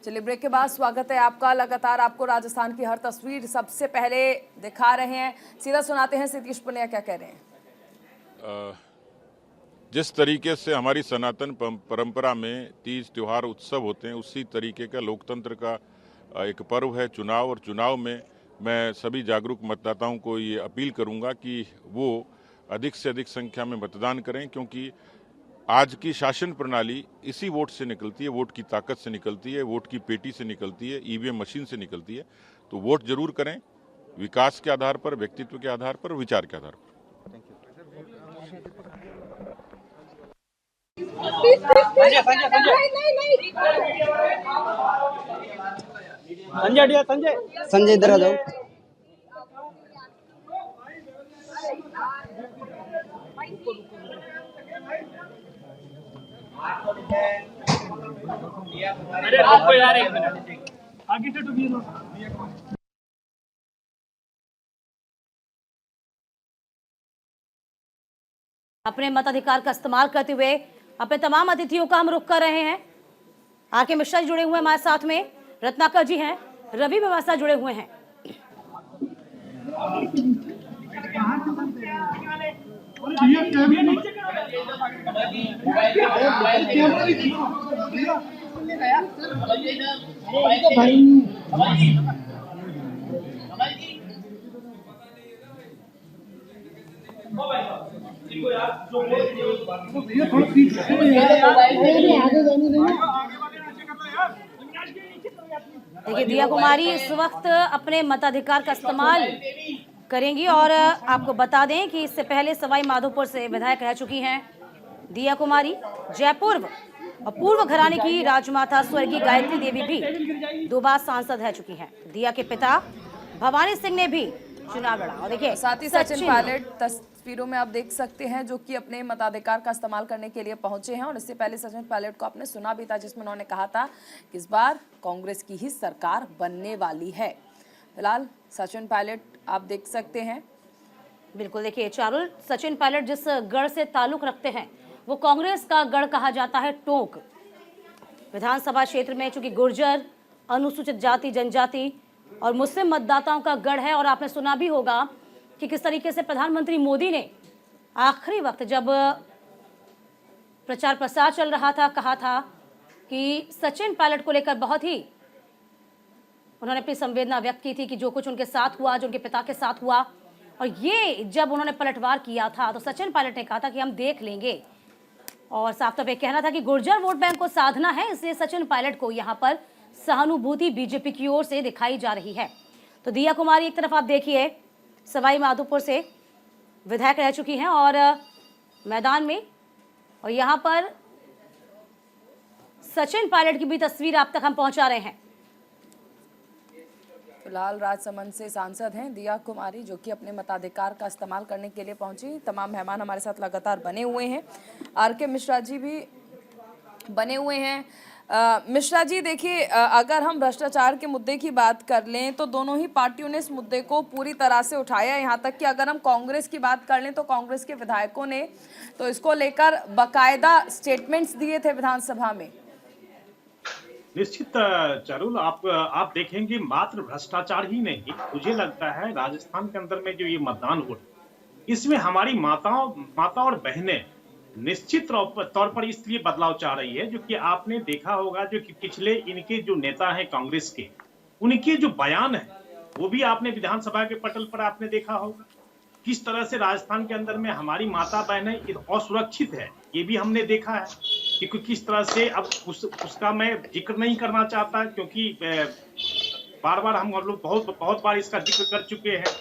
चलिए ब्रेक के बाद स्वागत है आपका। लगातार आपको राजस्थान की हर तस्वीर सबसे पहले दिखा रहे हैं, सीधा सुनाते हैं सतीश पुनिया क्या कह रहे हैं। जिस तरीके से हमारी सनातन परंपरा में तीज त्योहार उत्सव होते हैं, उसी तरीके का लोकतंत्र का एक पर्व है चुनाव। और चुनाव में मैं सभी जागरूक मतदाताओं को ये अपील करूंगा कि वो अधिक से अधिक संख्या में मतदान करें, क्योंकि आज की शासन प्रणाली इसी वोट से निकलती है, वोट की ताकत से निकलती है, वोट की पेटी से निकलती है, ईवीएम मशीन से निकलती है। तो वोट जरूर करें, विकास के आधार पर, व्यक्तित्व के आधार पर, विचार के आधार पर। संजय इधर आ जाओ। अरे रुको यार, एक मिनट आगे से डूबिए दो। अपने मताधिकार का इस्तेमाल करते हुए अपने तमाम अतिथियों का हम रुख कर रहे हैं। आर.के. मिश्रा जी जुड़े हुए हैं हमारे साथ में, रत्नाकर जी हैं, रवि व्यवस्था जुड़े हुए हैं। देखिए दिया कुमारी इस वक्त अपने मताधिकार का इस्तेमाल करेंगी और आपको बता दें कि इससे पहले सवाई माधोपुर से विधायक रह चुकी हैं दिया कुमारी। जयपुर और पूर्व घराने की राजमाता स्वर्गीय गायत्री देवी भी 2 बार सांसद रह चुकी हैं। दिया के पिता भवानी सिंह ने भी चुनाव लड़ा। और देखिए साथ ही सचिन पायलट तस्वीरों में आप देख सकते हैं, जो कि अपने मताधिकार का इस्तेमाल करने के लिए पहुंचे हैं। और इससे पहले सचिन पायलट को आपने सुना भी था, जिसमें उन्होंने कहा था कि इस बार कांग्रेस की ही सरकार बनने वाली है। फिलहाल सचिन पायलट आप देख सकते हैं। बिल्कुल, देखिए चारुल, सचिन पायलट जिस गढ़ से ताल्लुक रखते हैं वो कांग्रेस का गढ़ कहा जाता है टोंक। विधानसभा क्षेत्र में चूंकि गुर्जर, अनुसूचित जाति जनजाति और मुस्लिम मतदाताओं का गढ़ है। और आपने सुना भी होगा कि किस तरीके से प्रधानमंत्री मोदी ने आखिरी वक्त जब प्रचार प्रसार चल रहा था, कहा था कि सचिन पायलट को लेकर बहुत ही उन्होंने अपनी संवेदना व्यक्त की थी कि जो कुछ उनके साथ हुआ, जो उनके पिता के साथ हुआ। और ये जब उन्होंने पलटवार किया था तो सचिन पायलट ने कहा था कि हम देख लेंगे। और साफ तौर पे कहना था कि गुर्जर वोट बैंक को साधना है, इसलिए सचिन पायलट को यहाँ पर सहानुभूति बीजेपी की ओर से दिखाई जा रही है। तो दिया कुमारी एक तरफ आप देखिए सवाई माधोपुर से विधायक रह चुकी हैं और मैदान में, और यहाँ पर सचिन पायलट की भी तस्वीर आप तक हम पहुंचा रहे हैं। फिलहाल राजसमंद से सांसद हैं दिया कुमारी, जो कि अपने मताधिकार का इस्तेमाल करने के लिए पहुंची। तमाम मेहमान हमारे साथ लगातार बने हुए हैं। आर.के. मिश्रा जी भी बने हुए हैं। मिश्रा जी देखिए, अगर हम भ्रष्टाचार के मुद्दे की बात कर लें तो दोनों ही पार्टियों ने इस मुद्दे को पूरी तरह से उठाया। यहाँ तक कि अगर हम कांग्रेस की बात कर लें तो कांग्रेस के विधायकों ने तो इसको लेकर बाकायदा स्टेटमेंट्स दिए थे विधानसभा में। निश्चित चारुल, आप देखेंगे मात्र भ्रष्टाचार ही नहीं, मुझे लगता है राजस्थान के अंदर में जो ये मतदान हुआ, इसमें हमारी माता और बहनें निश्चित तौर पर इसलिए बदलाव चाह रही है। जो कि आपने देखा होगा, जो कि पिछले इनके जो नेता हैं कांग्रेस के, उनके जो बयान है वो भी आपने विधानसभा के पटल पर आपने देखा होगा किस तरह से राजस्थान के अंदर में हमारी माता बहनें असुरक्षित है। ये भी हमने देखा है कि किस तरह से, अब उसका मैं जिक्र नहीं करना चाहता क्योंकि बार बार हम लोग बहुत बार इसका जिक्र कर चुके हैं।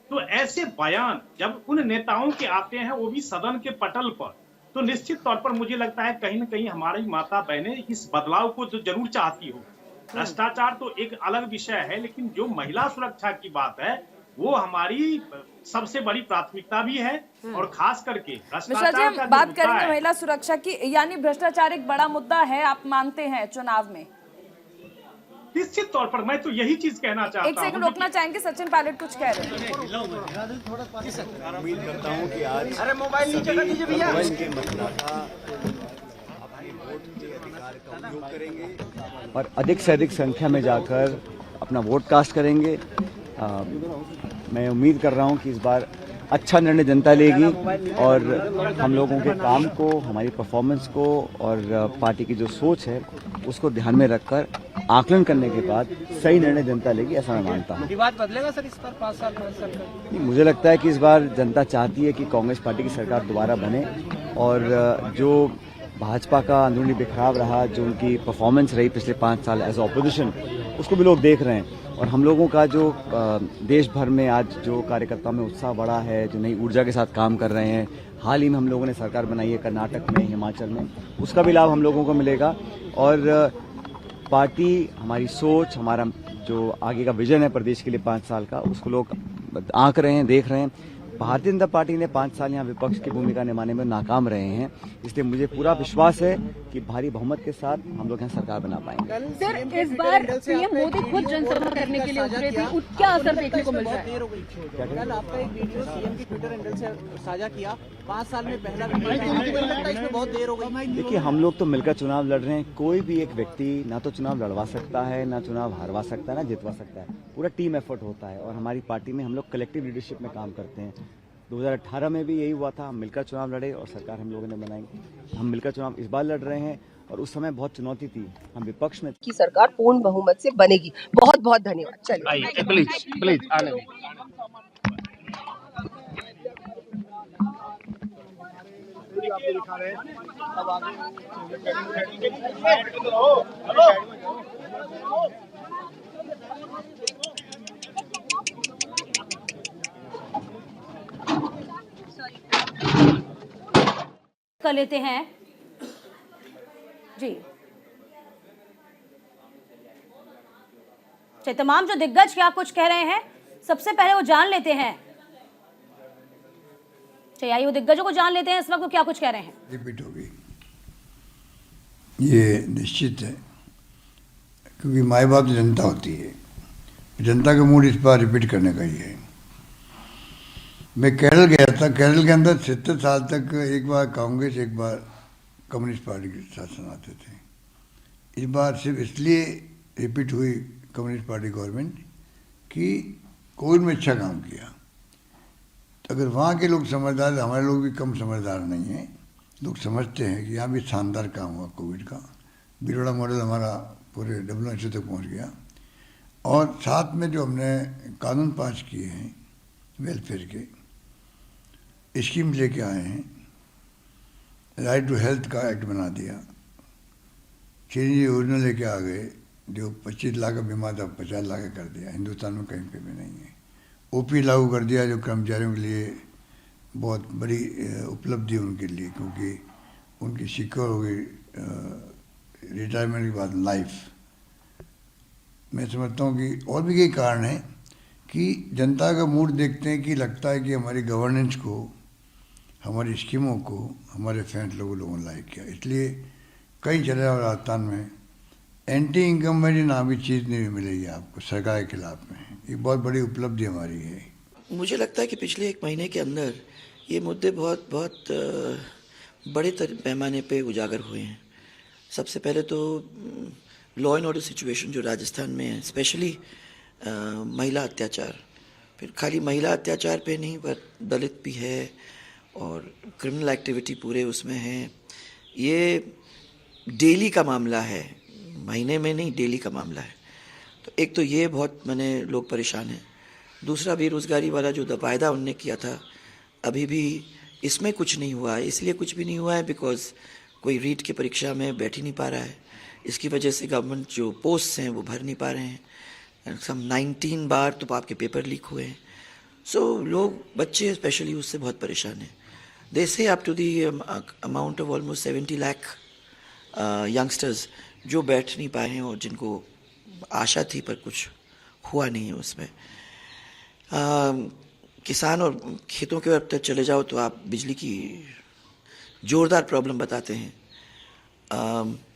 तो ऐसे बयान जब उन नेताओं के आते हैं, वो भी सदन के पटल पर, तो निश्चित तौर पर मुझे लगता है कहीं न कहीं हमारी माता बहनें इस बदलाव को जो जरूर चाहती हो। भ्रष्टाचार तो एक अलग विषय है, लेकिन जो महिला सुरक्षा की बात है वो हमारी सबसे बड़ी प्राथमिकता भी है। और खास करके मिश्रा जी, हम बात करेंगे महिला सुरक्षा की, यानी भ्रष्टाचार एक बड़ा मुद्दा है आप मानते हैं चुनाव में? निश्चित तौर पर मैं तो यही चीज कहना चाहता हूँ। एक सेकंड रोकना चाहेंगे, सचिन पायलट कुछ कह रहे हैं। उम्मीद करता हूँ कि आज अरे मोबाइल नीचे कर दीजिए भैया। के मतदाता अपने वोट के अधिकार का उपयोग करेंगे और अधिक से अधिक संख्या में जाकर अपना वोट कास्ट करेंगे। मैं उम्मीद कर रहा हूं कि इस बार अच्छा निर्णय जनता लेगी और हम लोगों के काम को, हमारी परफॉर्मेंस को और पार्टी की जो सोच है उसको ध्यान में रखकर आकलन करने के बाद सही निर्णय जनता लेगी, ऐसा मैं मानता हूँ। विवाद बदलेगा सर इस पर 5 साल का? मुझे लगता है कि इस बार जनता चाहती है कि कांग्रेस पार्टी की सरकार दोबारा बने और जो भाजपा का अंदरूनी बिखराव रहा, जो उनकी परफॉर्मेंस रही पिछले 5 साल एज ऑपोजिशन, उसको भी लोग देख रहे हैं। और हम लोगों का जो देश भर में आज जो कार्यकर्ताओं में उत्साह बढ़ा है, जो नई ऊर्जा के साथ काम कर रहे हैं, हाल ही में हम लोगों ने सरकार बनाई है कर्नाटक में, हिमाचल में, उसका भी लाभ हम लोगों को मिलेगा। और पार्टी, हमारी सोच, हमारा जो आगे का विजन है प्रदेश के लिए 5 साल का, उसको लोग आंक रहे हैं, देख रहे हैं। भारतीय जनता पार्टी ने 5 साल यहाँ विपक्ष की भूमिका निभाने में नाकाम रहे हैं, इसलिए मुझे पूरा विश्वास है कि भारी बहुमत के साथ हम लोग यहाँ सरकार बना पाएंगे। सर, इस बार पीएम मोदी खुद जनसभा करने के लिए उतरे थे, क्या असर देखने को मिल रहा है? कल आपका एक वीडियो सीएम की ट्विटर हैंडल से साझा किया, 5 साल में पहला वीडियो, इसमें बहुत देर हो गई। देखिए, हम लोग तो मिलकर चुनाव लड़ रहे हैं। कोई भी एक व्यक्ति ना तो चुनाव लड़वा सकता है, ना चुनाव हारवा सकता है, ना जितवा सकता है। पूरा टीम एफर्ट होता है और हमारी पार्टी में हम लोग कलेक्टिव लीडरशिप में काम करते हैं। 2018 में भी यही हुआ था, हम मिलकर चुनाव लड़े और सरकार हम लोगों ने बनाई। हम मिलकर चुनाव इस बार लड़ रहे हैं और उस समय बहुत चुनौती थी, हम विपक्ष में की सरकार पूर्ण बहुमत से बनेगी। बहुत बहुत धन्यवाद। चलिए प्लीज आने दीजिए। कर लेते हैं जी। चलिए, तमाम जो दिग्गज क्या कुछ कह रहे हैं, सबसे पहले वो जान लेते हैं। चलिए, आइए वो दिग्गजों को जान लेते हैं इस वक्त वो क्या कुछ कह रहे हैं। रिपीट होगी, ये निश्चित है, क्योंकि माई बाप तो जनता होती है। जनता का मूड इस बार रिपीट करने का ही है। मैं केरल गया था, केरल के अंदर 70 साल तक एक बार कांग्रेस, एक बार कम्युनिस्ट पार्टी के शासन आते थे। इस बार सिर्फ इसलिए रिपीट हुई कम्युनिस्ट पार्टी गवर्नमेंट कि कोविड में अच्छा काम किया। तो अगर वहाँ के लोग समझदार, हमारे लोग भी कम समझदार नहीं हैं, लोग समझते हैं कि यहाँ भी शानदार काम हुआ कोविड का। बिरोड़ा मॉडल हमारा पूरे WHO तक पहुँच गया। और साथ में जो हमने कानून पास किए हैं वेलफेयर के, स्कीम लेके आए हैं, राइट टू हेल्थ का एक्ट बना दिया, चिरंजीवी योजना लेके आ गए, जो 25 लाख का बीमा था 50 लाख का कर दिया। हिंदुस्तान में कहीं पे भी नहीं है। OP लागू कर दिया, जो कर्मचारियों के लिए बहुत बड़ी उपलब्धि है उनके लिए, क्योंकि उनकी सिक्योर हो गई रिटायरमेंट के बाद लाइफ। मैं समझता हूँ कि और भी कई कारण हैं कि जनता का मूड देखते हैं कि लगता है कि हमारी गवर्नेंस को, हमारी स्कीमों को हमारे फैंस लोगों ने लाइक किया। इसलिए कई चले जाओ राजस्थान में एंटी इनकम्बेंसी नाम की चीज़ नहीं मिलेगी आपको सरकार के खिलाफ में। ये बहुत बड़ी उपलब्धि हमारी है। मुझे लगता है कि पिछले 1 महीने के अंदर ये मुद्दे बहुत बड़े पैमाने पे उजागर हुए हैं। सबसे पहले तो लॉ एंड ऑर्डर सिचुएशन जो राजस्थान में है, स्पेशली महिला अत्याचार। फिर खाली महिला अत्याचार पे नहीं, पर दलित भी है और क्रिमिनल एक्टिविटी पूरे उसमें है। ये डेली का मामला है, महीने में नहीं, डेली का मामला है। तो एक तो ये बहुत लोग परेशान हैं। दूसरा, बेरोज़गारी वाला जो वायदा उनने किया था, अभी भी इसमें कुछ नहीं हुआ है। इसलिए कुछ भी नहीं हुआ है बिकॉज कोई रीट की परीक्षा में बैठ ही नहीं पा रहा है। इसकी वजह से गवर्नमेंट जो पोस्ट्स हैं वो भर नहीं पा रहे हैं। सम 19 बार तो आपके पेपर लीक हुए हैं। सो लोग, बच्चे स्पेशली, उससे बहुत परेशान हैं। They say up to the amount of almost 70 lakh youngsters जो बैठ नहीं पाए हैं और जिनको आशा थी पर कुछ हुआ नहीं है उसमें। किसान और खेतों के तरफ चले जाओ तो आप बिजली की ज़ोरदार प्रॉब्लम बताते हैं,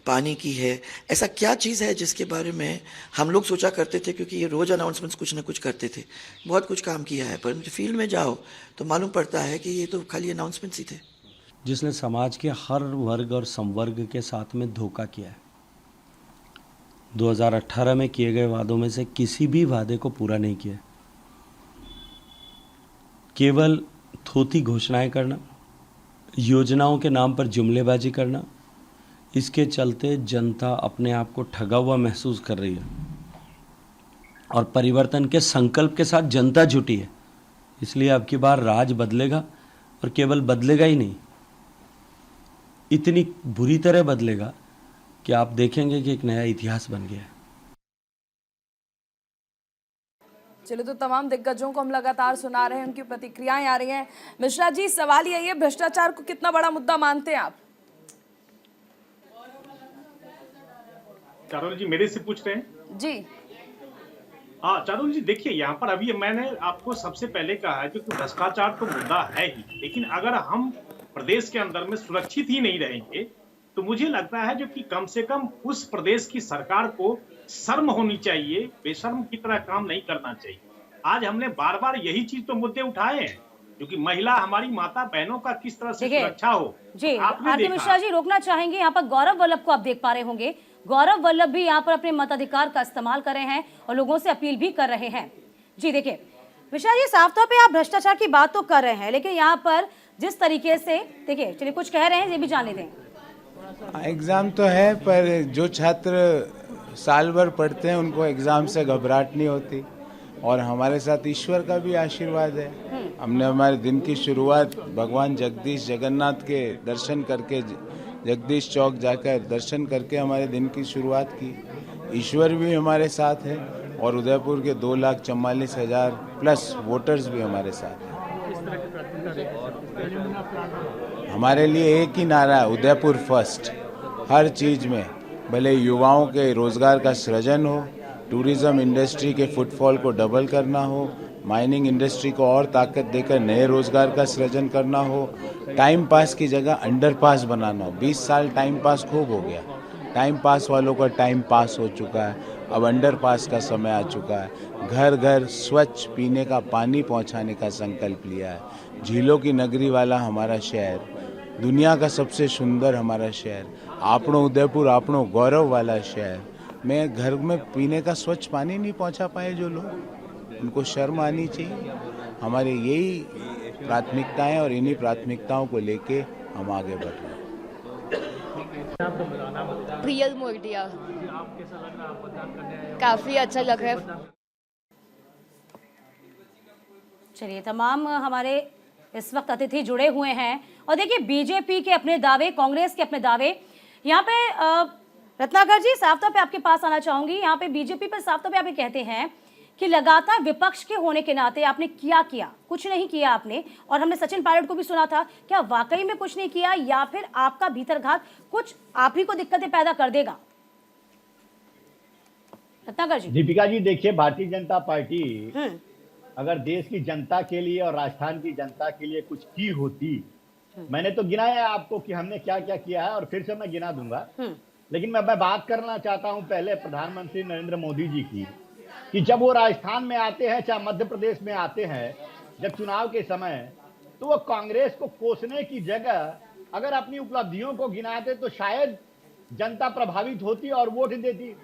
पानी की है। ऐसा क्या चीज़ है जिसके बारे में हम लोग सोचा करते थे, क्योंकि ये रोज़ अनाउंसमेंट्स कुछ ना कुछ करते थे, बहुत कुछ काम किया है, पर फील्ड में जाओ तो मालूम पड़ता है कि ये तो खाली अनाउंसमेंट्स ही थे। जिसने समाज के हर वर्ग और संवर्ग के साथ में धोखा किया है। 2018 में किए गए वादों में से किसी भी वादे को पूरा नहीं किया। केवल थोथी घोषणाएं करना, योजनाओं के नाम पर जुमलेबाजी करना, इसके चलते जनता अपने आप को ठगा हुआ महसूस कर रही है और परिवर्तन के संकल्प के साथ जनता जुटी है। इसलिए अब की बार राज बदलेगा और केवल बदलेगा ही नहीं, इतनी बुरी तरह बदलेगा कि आप देखेंगे कि एक नया इतिहास बन गया है। चलिए, तो तमाम दिग्गजों को हम लगातार सुना रहे हैं, उनकी प्रतिक्रियाएं आ रही हैं। मिश्रा जी, सवाल यही है, भ्रष्टाचार को कितना बड़ा मुद्दा मानते हैं आप? चारुल जी मेरे से पूछ रहे हैं जी। हाँ चारुल जी, देखिए यहाँ पर अभी मैंने आपको सबसे पहले कहा है कि भ्रष्टाचार तो मुद्दा है ही, लेकिन अगर हम प्रदेश के अंदर में सुरक्षित ही नहीं रहेंगे तो मुझे लगता है जो कि कम से कम उस प्रदेश की सरकार को शर्म होनी चाहिए, बेशर्म की तरह काम नहीं करना चाहिए। आज हमने बार बार यही चीज तो मुद्दे उठाए हैं, क्योंकि महिला हमारी माता बहनों का किस तरह से सुरक्षा हो। जी, आरके मिश्रा जी रोकना चाहेंगे, यहाँ पर गौरव वल्लभ को आप देख पा रहे होंगे। गौरव वल्लभ भी यहाँ पर अपने मताधिकार का इस्तेमाल कर रहे हैं और लोगों से अपील भी कर रहे हैं। जी देखिए मिश्रा जी, साफ तौर पे आप भ्रष्टाचार की बात तो कर रहे हैं, लेकिन यहाँ पर जिस तरीके से देखिए, चलिए कुछ कह रहे हैं, ये भी जान लेते हैं। एग्ज़ाम तो है, पर जो छात्र साल भर पढ़ते हैं उनको एग्ज़ाम से घबराहट नहीं होती, और हमारे साथ ईश्वर का भी आशीर्वाद है। हमने हमारे दिन की शुरुआत भगवान जगदीश जगन्नाथ के दर्शन करके, जगदीश चौक जाकर दर्शन करके हमारे दिन की शुरुआत की। ईश्वर भी हमारे साथ है और उदयपुर के 2,44,000 प्लस वोटर्स भी हमारे साथ हैं। हमारे लिए एक ही नारा है, उदयपुर फर्स्ट। हर चीज़ में, भले युवाओं के रोज़गार का सृजन हो, टूरिज़्म इंडस्ट्री के फुटफॉल को डबल करना हो, माइनिंग इंडस्ट्री को और ताकत देकर नए रोज़गार का सृजन करना हो, टाइम पास की जगह अंडरपास बनाना हो। 20 साल टाइम पास खूब हो गया, टाइम पास वालों का टाइम पास हो चुका है, अब अंडरपास का समय आ चुका है। घर घर स्वच्छ पीने का पानी पहुंचाने का संकल्प लिया है। झीलों की नगरी वाला हमारा शहर, दुनिया का सबसे सुंदर हमारा शहर, आपनो उदयपुर, आपनो गौरव वाला शहर में घर में पीने का स्वच्छ पानी नहीं पहुंचा पाए जो लोग, उनको शर्म आनी चाहिए। हमारे यही प्राथमिकताएं और इन्हीं प्राथमिकताओं को लेके हम आगे बढ़ रहे हैं। प्रियल मोरडिया, काफी अच्छा लग रहा है। चलिए, तमाम हमारे इस वक्त अतिथि जुड़े हुए हैं और देखिए बीजेपी के अपने दावे, कांग्रेस के अपने दावे। यहाँ पे रत्नाकर जी, साफ तौर पे आपके पास आना चाहूंगी। यहाँ पे बीजेपी पर साफ तौर पे आप ये कहते हैं कि लगातार विपक्ष के होने के नाते आपने क्या किया, कुछ नहीं किया आपने, और हमने सचिन पायलट को भी सुना था। क्या वाकई में कुछ नहीं किया या फिर आपका भीतरघात कुछ आप ही को दिक्कतें पैदा कर देगा? रत्नाकर जी। दीपिका जी, देखिए भारतीय जनता पार्टी अगर देश की जनता के लिए और राजस्थान की जनता के लिए कुछ की होती, मैंने तो गिनाया है आपको कि हमने क्या क्या किया है और फिर से मैं गिना दूंगा, लेकिन मैं बात करना चाहता हूं पहले प्रधानमंत्री नरेंद्र मोदी जी की, कि जब वो राजस्थान में आते हैं चाहे मध्य प्रदेश में आते हैं, जब चुनाव के समय, तो वो कांग्रेस को कोसने की जगह अगर अपनी उपलब्धियों को गिनाते तो शायद जनता प्रभावित होती और वोट देती।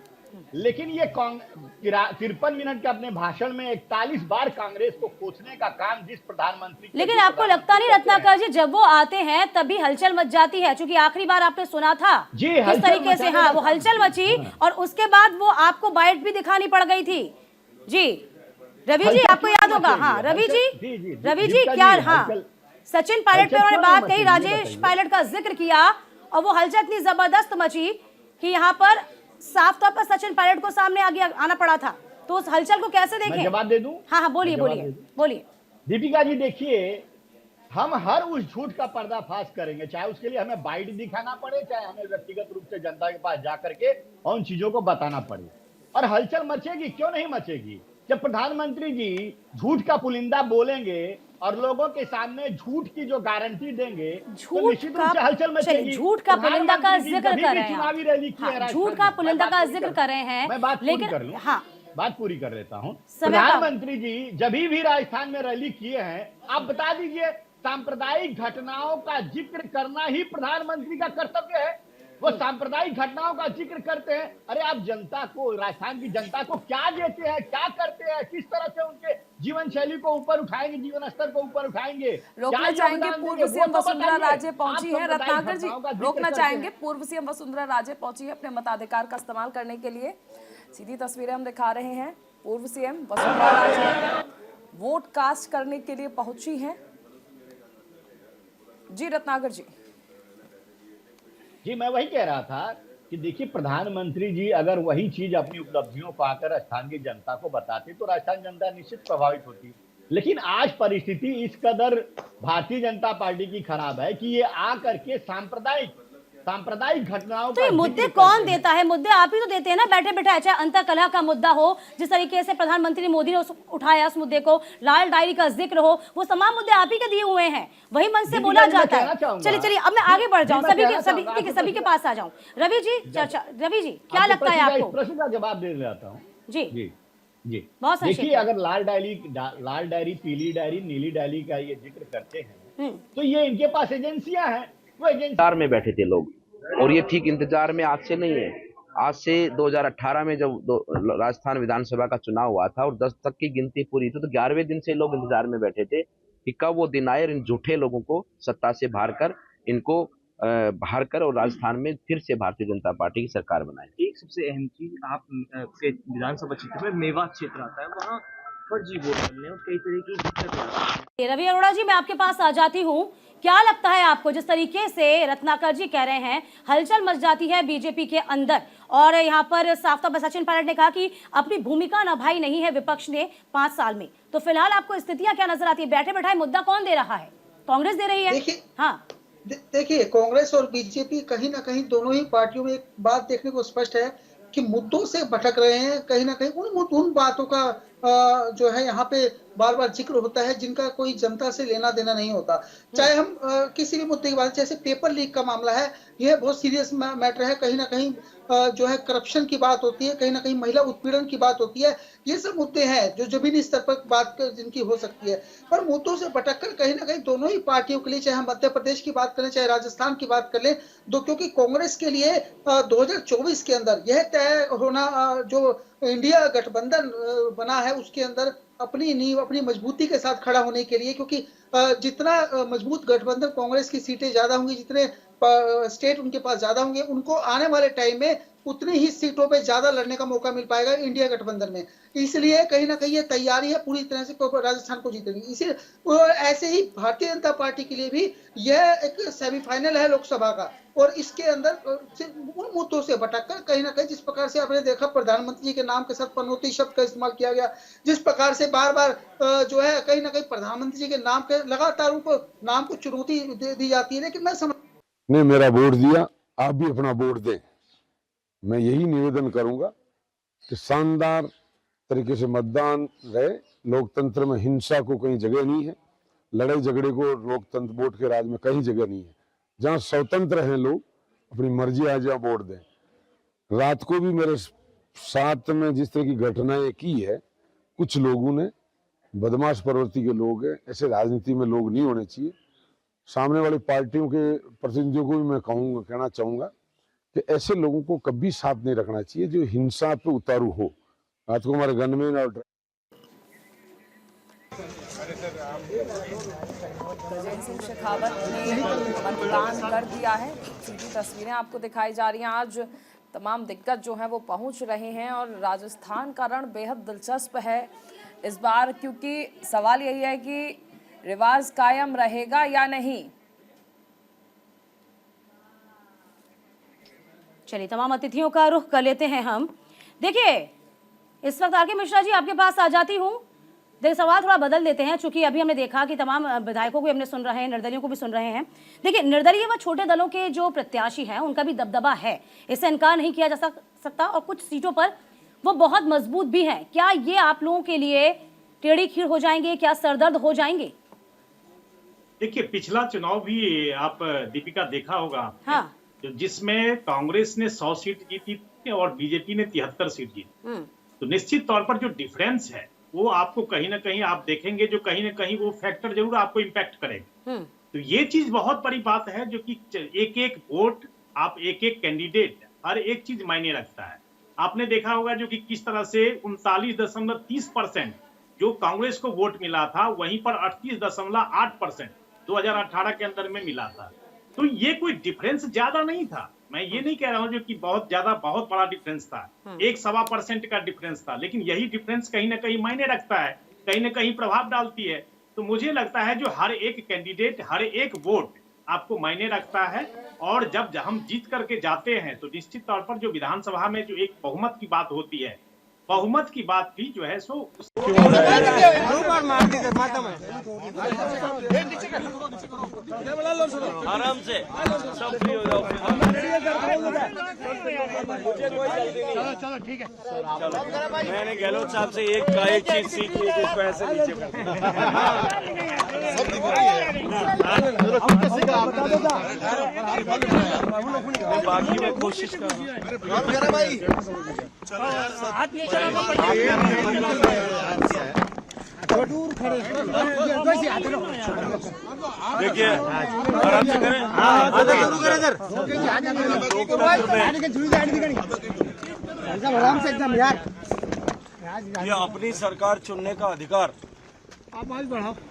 लेकिन ये 53 मिनट के अपने भाषण में 41 बार कांग्रेस को कोसने का काम जिस प्रधानमंत्री, लेकिन आपको लगता नहीं रत्नाकर जी जब वो आते हैं तभी हलचल मच जाती है? क्योंकि आखिरी बार आपने सुना था किस तरीके से, हाँ, वो हलचल मची और उसके बाद वो आपको बाइट भी दिखानी पड़ गई थी। जी रवि जी, आपको याद होगा? हाँ रवि जी क्या, हाँ, सचिन पायलट पे उन्होंने बात कही, राजेश पायलट का जिक्र किया और वो हलचल इतनी जबरदस्त मची कि यहाँ पर साफ तौर पर सचिन पायलट को सामने आना पड़ा था। तो उस हलचल को कैसे देखें? मैं जवाब दे दूं? हाँ, बोलिए। दीपिका जी, देखिए हम हर उस झूठ का पर्दाफाश करेंगे, चाहे उसके लिए हमें बाइट दिखाना पड़े, चाहे हमें व्यक्तिगत रूप से जनता के पास जाकर के उन चीजों को बताना पड़े। और हलचल मचेगी, क्यों नहीं मचेगी? जब प्रधानमंत्री जी झूठ का पुलिंदा बोलेंगे और लोगों के सामने झूठ की जो गारंटी देंगे, तो निश्चित रूप से हलचल मचेगी। झूठ का पुलिंदा का जिक्र कर रहे हैं, चुनावी रैली की है, झूठ का पुलिंदा का जिक्र कर रहे हैं, मैं बात पूरी कर लूं। हाँ, बात पूरी कर लेता हूं। प्रधानमंत्री जी जब भी राजस्थान में रैली किए हैं, आप बता दीजिए सांप्रदायिक घटनाओं का जिक्र करना ही प्रधानमंत्री का कर्तव्य है। वो सांप्रदायिक घटनाओं का जिक्र करते हैं। अरे आप जनता को, राजस्थान की जनता को क्या देते हैं, क्या करते हैं, किस तरह से उनके जीवन शैली को ऊपर उठाएंगे, जीवन स्तर को ऊपर उठाएंगे, रोकना चाहेंगे पूर्व सीएम वसुंधरा राजे पहुंची है रत्नाकर जी, रोकना चाहेंगे पूर्व सीएम वसुंधरा राजे पहुंची है अपने मताधिकार का इस्तेमाल करने के लिए। सीधी तस्वीरें हम दिखा रहे हैं, पूर्व CM Vasundhara Raje vote cast करने के लिए पहुंची हैं। जी रत्नाकर जी। जी मैं वही कह रहा था कि देखिए प्रधानमंत्री जी अगर वही चीज अपनी उपलब्धियों को आकर राजस्थान की जनता को बताते तो राजस्थान जनता निश्चित प्रभावित होती। लेकिन आज परिस्थिति इस कदर भारतीय जनता पार्टी की खराब है कि ये आ करके सांप्रदायिक घटनाओं तो ये मुद्दे कौन देता है? मुद्दे आप ही तो देते हैं ना बैठे बैठे, चाहे अंतर कलह का मुद्दा हो, जिस तरीके से प्रधानमंत्री मोदी ने उठाया उस मुद्दे को, लाल डायरी का जिक्र हो, वो तमाम मुद्दे आप ही के दिए हुए हैं, वही मन से बोला जाता है। चलिए अब मैं आगे बढ़ जाऊं, सभी के पास आ जाऊं। रवि जी क्या लगता है आपको? प्रश्न का जवाब दे जाता हूँ। जी बहुत देखिए, अगर लाल डायरी, पीली डायरी, नीली डायरी का ये जिक्र करते हैं तो ये इनके पास एजेंसियां हैं। वो इंतजार में बैठे थे लोग, और ये ठीक इंतजार में आज से नहीं है। आज से 2018 में जब राजस्थान विधानसभा का चुनाव हुआ था और 10 तक की गिनती पूरी थी, तो 11वें दिन से लोग इंतजार में बैठे थे कि कब वो दिन आए, इन झूठे लोगों को सत्ता से बाहर कर और राजस्थान में फिर से भारतीय जनता पार्टी की सरकार बनाए। एक सबसे अहम चीज, आप विधानसभा क्षेत्र में मेवात क्षेत्र आता है, वहाँ फर्जी वोट डालने और कई तरह की दिक्कतें। रवि अरोड़ा जी मैं आपके पास आ जाती हूँ। क्या लगता है आपको, जिस तरीके से रत्नाकर जी कह रहे हैं हलचल मच जाती है बीजेपी के अंदर, और यहाँ पर साफ तौर पर सचिन पायलट ने कहा कि अपनी भूमिका निभाई नहीं है विपक्ष ने 5 साल में, तो फिलहाल आपको स्थितियां क्या नजर आती है? बैठे बैठाए मुद्दा कौन दे रहा है? कांग्रेस दे रही है? हाँ देखिए, कांग्रेस और बीजेपी कहीं ना कहीं दोनों ही पार्टियों में एक बात देखने को स्पष्ट है कि मुद्दों से भटक रहे हैं। कहीं ना कहीं उन बातों का जो है यहाँ पे बार बार जिक्र होता है जिनका कोई जनता से लेना देना नहीं होता। चाहे हम किसी भी मुद्दे की बात, जैसे पेपर लीक का मामला है, यह बहुत सीरियस मैटर है। कहीं ना कहीं जो है करप्शन की बात होती है, कहीं ना कहीं महिला उत्पीड़न की बात होती है। ये सब मुद्दे हैं जो जमीनी स्तर पर बात जिनकी हो सकती है, पर मुद्दों से भटककर कहीं ना कहीं दोनों ही पार्टियों के लिए, चाहे हम मध्य प्रदेश की बात करें चाहे राजस्थान की बात कर लें, क्योंकि कांग्रेस के लिए 2024 के अंदर यह तय होना जो इंडिया गठबंधन बना है उसके अंदर अपनी नींव, अपनी मजबूती के साथ खड़ा होने के लिए, क्योंकि जितना मजबूत गठबंधन कांग्रेस की सीटें ज्यादा होंगी, जितने स्टेट उनके पास ज्यादा होंगे, उनको आने वाले टाइम में उतनी ही सीटों पे ज्यादा लड़ने का मौका मिल पाएगा इंडिया गठबंधन में। इसलिए कहीं ना कहीं ये तैयारी है पूरी तरह से राजस्थान को जीतने की। इसी ऐसे ही भारतीय जनता पार्टी के लिए भी यह एक सेमीफाइनल है लोकसभा का, और इसके अंदर उन मुद्दों से भटककर कहीं ना कहीं, जिस प्रकार से आपने देखा प्रधानमंत्री जी के नाम के साथ पनौती शब्द का इस्तेमाल किया गया, जिस प्रकार से बार बार जो है कहीं ना कहीं प्रधानमंत्री जी के नाम के लगातार उनको नाम को चुनौती दी जाती है। लेकिन मैं समझ ने मेरा वोट दिया, आप भी अपना वोट दें। मैं यही निवेदन करूंगा कि शानदार तरीके से मतदान रहे। लोकतंत्र में हिंसा को कहीं जगह नहीं है, लड़ाई झगड़े को लोकतंत्र वोट के राज में कहीं जगह नहीं है। जहां स्वतंत्र हैं लोग, अपनी मर्जी आ जहाँ वोट दें। रात को भी मेरे साथ में जिस तरह की घटनाएं की है, कुछ लोगों ने, बदमाश प्रवृत्ति के लोग हैं, ऐसे राजनीति में लोग नहीं होने चाहिए। सामने वाली पार्टियों के प्रतिनिधियों को भी मैं कहना चाहूंगा कि ऐसे लोगों को कभी साथ नहीं रखना चाहिए जो हिंसा पे उतारू हो। रात को हमारे गनमैन और गजेंद्र सिंह शेखावत ने मतदान कर दिया है। सीधी तस्वीरें आपको दिखाई जा रही हैं। आज तमाम दिग्गज जो हैं वो पहुंच रहे हैं, और राजस्थान का रण बेहद दिलचस्प है इस बार, क्योंकि सवाल यही है कि रिवाज कायम रहेगा या नहीं। चलिए तमाम अतिथियों का रुख कर लेते हैं हम। देखिए इस वक्त आरके मिश्रा जी आपके पास आ जाती हूँ। देखिए सवाल थोड़ा बदल देते हैं, चूंकि अभी हमने देखा कि तमाम विधायकों को भी हमने सुन रहे हैं, निर्दलियों को भी सुन रहे हैं। देखिए निर्दलीय व छोटे दलों के जो प्रत्याशी हैं उनका भी दबदबा है, इससे इनकार नहीं किया जा सकता, और कुछ सीटों पर वो बहुत मजबूत भी हैं। क्या ये आप लोगों के लिए टेढ़ी खीर हो जाएंगे, क्या सरदर्द हो जाएंगे? देखिए पिछला चुनाव भी आप दीपिका देखा होगा, हाँ, जिसमें कांग्रेस ने 100 सीट जीती थी और बीजेपी ने 73 सीट जीती। तो निश्चित तौर पर जो डिफरेंस है वो आपको कहीं ना कहीं आप देखेंगे जो कहीं ना कहीं वो फैक्टर जरूर आपको इम्पैक्ट करेगा। तो ये चीज बहुत बड़ी बात है, जो कि एक एक वोट, आप एक एक कैंडिडेट, हर एक चीज मायने रखता है। आपने देखा होगा जो कि किस तरह से 39.30% जो कांग्रेस को वोट मिला था, वहीं पर 38.8% 2018 के अंदर में मिला था। तो ये कोई डिफरेंस ज्यादा नहीं था, मैं ये नहीं कह रहा हूं जो कि बहुत ज्यादा बहुत बड़ा डिफरेंस था, 1-1.25% का डिफरेंस था, लेकिन यही डिफरेंस कहीं ना कहीं मायने रखता है, कहीं ना कहीं प्रभाव डालती है। तो मुझे लगता है जो हर एक कैंडिडेट, हर एक वोट आपको मायने रखता है, और जब हम जीत करके जाते हैं तो निश्चित तौर पर जो विधानसभा में जो एक बहुमत की बात होती है, बहुमत की बात भी जो है सो आराम से सब फ्री हो जाओ। चलो ठीक है। मैंने गहलोत साहब से एक चीज सीखी है कि इसको ऐसे नीचे बाकी मैं कोशिश कर देखिए आराम से करें। ये अपनी सरकार चुनने का अधिकार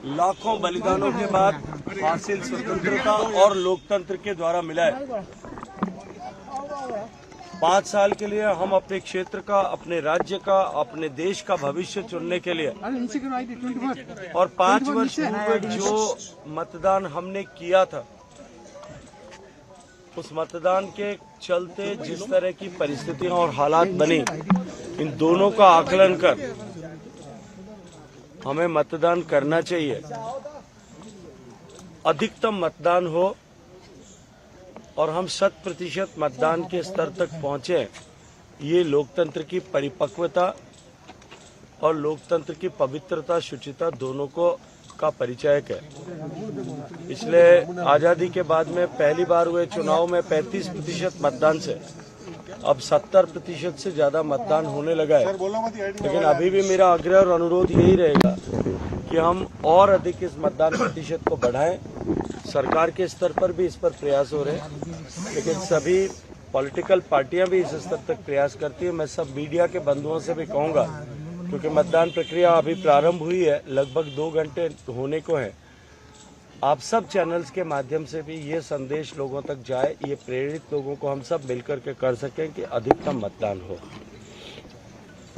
लाखों बलिदानों के बाद हासिल स्वतंत्रता और लोकतंत्र के द्वारा मिला है। 5 साल के लिए हम अपने क्षेत्र का, अपने राज्य का, अपने देश का भविष्य चुनने के लिए, और 5 वर्ष पूर्व जो मतदान हमने किया था, उस मतदान के चलते जिस तरह की परिस्थितियां और हालात बनी, इन दोनों का आकलन कर हमें मतदान करना चाहिए। अधिकतम मतदान हो और हम 100% मतदान के स्तर तक पहुंचे, ये लोकतंत्र की परिपक्वता और लोकतंत्र की पवित्रता, शुचिता दोनों को का परिचायक है। इसलिए आजादी के बाद में पहली बार हुए चुनाव में 35% मतदान से अब 70% से ज्यादा मतदान होने लगा है। लेकिन अभी भी मेरा आग्रह और अनुरोध यही रहेगा कि हम और अधिक इस मतदान प्रतिशत को बढ़ाएं। सरकार के स्तर पर भी इस पर प्रयास हो रहे हैं, लेकिन सभी पॉलिटिकल पार्टियां भी इस स्तर तक प्रयास करती है। मैं सब मीडिया के बंधुओं से भी कहूंगा, क्योंकि मतदान प्रक्रिया अभी प्रारंभ हुई है, लगभग 2 घंटे होने को है, आप सब चैनल्स के माध्यम से भी ये संदेश लोगों तक जाए, ये प्रेरित लोगों को हम सब मिलकर के कर सकें कि अधिकतम मतदान हो।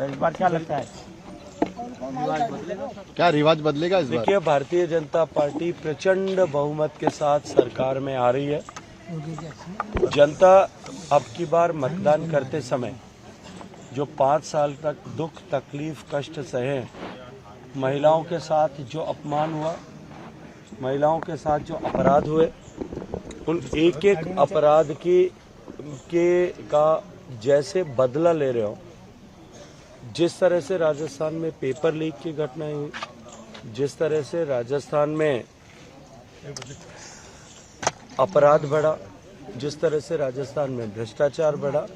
इस बार क्या लगता है, क्या रिवाज बदलेगा इस बार? देखिए, भारतीय जनता पार्टी प्रचंड बहुमत के साथ सरकार में आ रही है। जनता अब की बार मतदान करते समय जो 5 साल तक दुख, तकलीफ, कष्ट सहे, महिलाओं के साथ जो अपमान हुआ, महिलाओं के साथ जो अपराध हुए, उन एक एक अपराध का जैसे बदला ले रहे हो। जिस तरह से राजस्थान में पेपर लीक की घटनाएं हुई, जिस तरह से राजस्थान में अपराध बढ़ा, जिस तरह से राजस्थान में भ्रष्टाचार बढ़ा,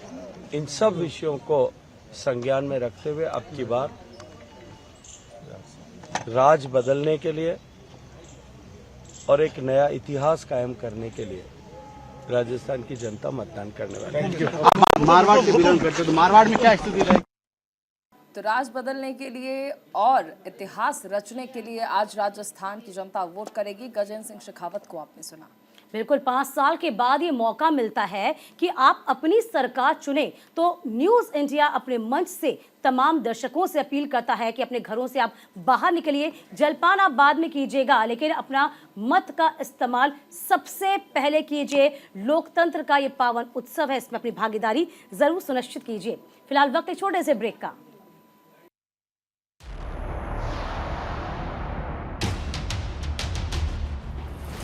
इन सब विषयों को संज्ञान में रखते हुए अब की बार राज बदलने के लिए और एक नया इतिहास कायम करने के लिए राजस्थान की जनता मतदान करने वाली है। मारवाड़ से बिलोंग करते, तो मारवाड़ में क्या स्थिति रहेगी? तो राज बदलने के लिए और इतिहास रचने के लिए आज राजस्थान की जनता वोट करेगी। गजेंद्र सिंह शेखावत को आपने सुना। बिल्कुल, 5 साल के बाद ये मौका मिलता है कि आप अपनी सरकार चुने। तो न्यूज़ इंडिया अपने मंच से तमाम दर्शकों से अपील करता है कि अपने घरों से आप बाहर निकलिए। जलपान आप बाद में कीजिएगा, लेकिन अपना मत का इस्तेमाल सबसे पहले कीजिए। लोकतंत्र का ये पावन उत्सव है, इसमें अपनी भागीदारी जरूर सुनिश्चित कीजिए। फिलहाल वक्त एक छोटे से ब्रेक का।